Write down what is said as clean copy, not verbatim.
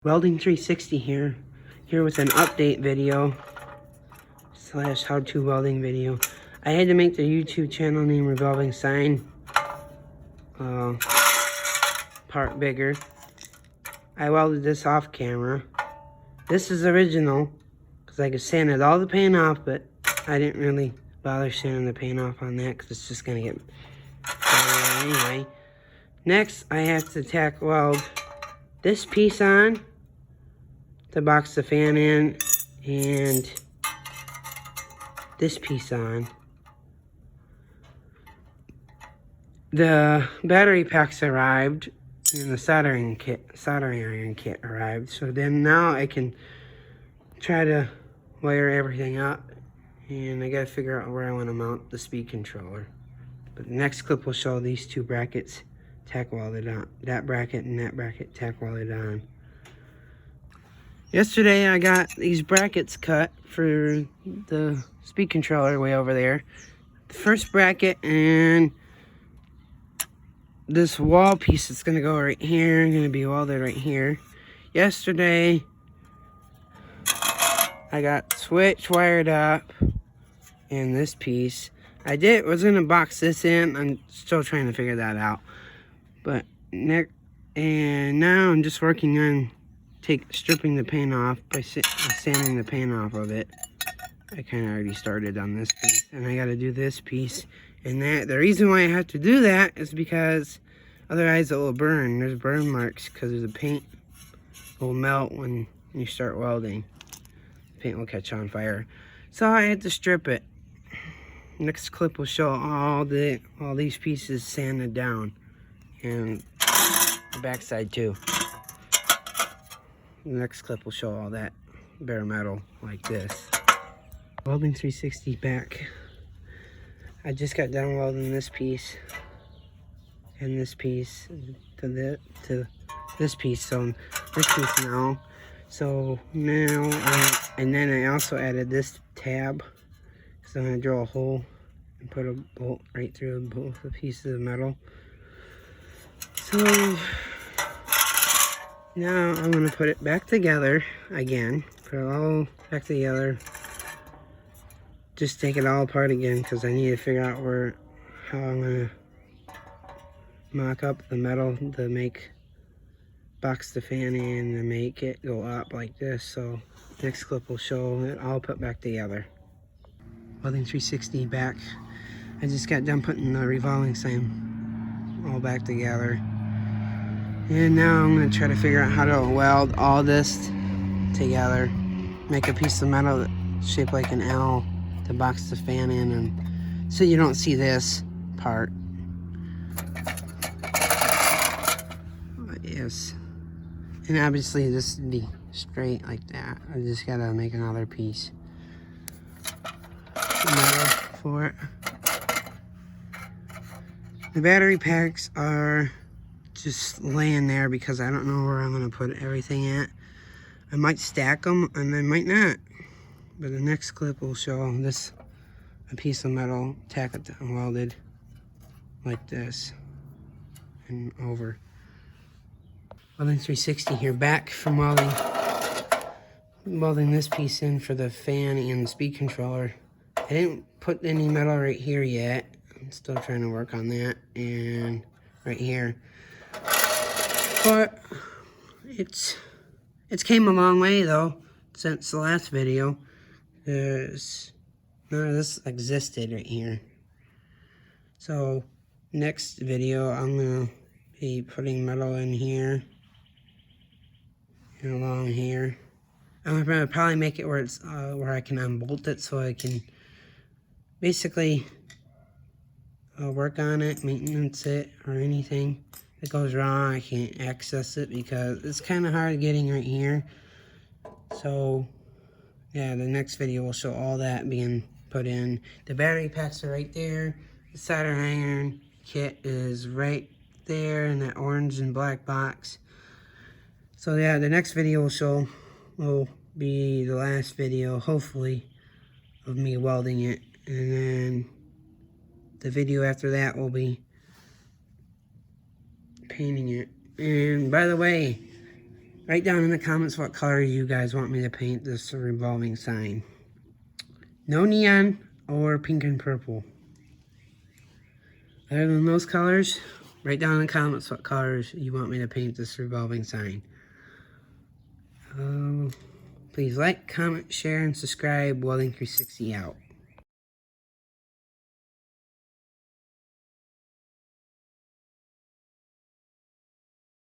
Welding 360 here with an update video / how-to welding video. I had to make the YouTube channel name Revolving Sign part bigger. I welded this off camera. This is original because I could sanded all the paint off, but I didn't really bother sanding the paint off on that because it's just gonna get better anyway. Next, I have to tack weld this piece on to box the fan in, and this piece on. The battery packs arrived, and the soldering iron kit arrived. So then now I can try to wire everything up, and I gotta figure out where I want to mount the speed controller. But the next clip will show these two brackets tack welded on. That bracket and that bracket tack welded on. Yesterday I got these brackets cut for the speed controller way over there. The first bracket and this wall piece that's gonna go right here, gonna be welded right here. Yesterday I got switch wired up and this piece. Was gonna box this in. I'm still trying to figure that out. But now I'm just working on stripping the paint off by sanding the paint off of it. I kind of already started on this piece, and I got to do this piece. And the reason why I have to do that is because otherwise it will burn. There's burn marks because the paint will melt when you start welding. The paint will catch on fire. So I had to strip it. Next clip will show all these pieces sanded down, and the backside too. The next clip will show all that bare metal like this. Welding 360 back. I just got done welding this piece and this piece to this piece. So this piece now. So now, and then I also added this tab. So I'm gonna drill a hole and put a bolt right through both the pieces of metal. So now I'm going to put it back together again. Put it all back together. Just take it all apart again because I need to figure out how I'm going to mock up the metal to box the fan in and make it go up like this. So next clip will show it all put back together. Welding 360 back. I just got done putting the revolving sign all back together. And now I'm going to try to figure out how to weld all this together. Make a piece of metal shaped like an L to box the fan in, and so you don't see this part. Yes. And obviously this would be straight like that. I just got to make another piece of metal for it. The battery packs are just laying there because I don't know where I'm going to put everything at. I might stack them and I might not. But the next clip will show a piece of metal tacked and welded like this and over. Welding 360 here, back from welding this piece in for the fan and the speed controller. I didn't put any metal right here yet. I'm still trying to work on that, and right here. But it's came a long way though since the last video. There's none of this existed right here. So next video I'm gonna be putting metal in here and along here. I'm gonna probably make it where it's where I can unbolt it so I can basically work on it, maintenance it, or anything that goes wrong. I can't access it because it's kind of hard getting right here. So yeah, the next video will show all that being put in. The battery packs are right there. The soldering iron kit is right there in that orange and black box. So yeah, the next video will be the last video, hopefully, of me welding it. And then the video after that will be painting it. And by the way, Write down in the comments what color you guys want me to paint this revolving sign. No neon or pink and purple. Other than those colors, write down in the comments what colors you want me to paint this revolving sign. Please like, comment, share, and subscribe. Welding 360 out.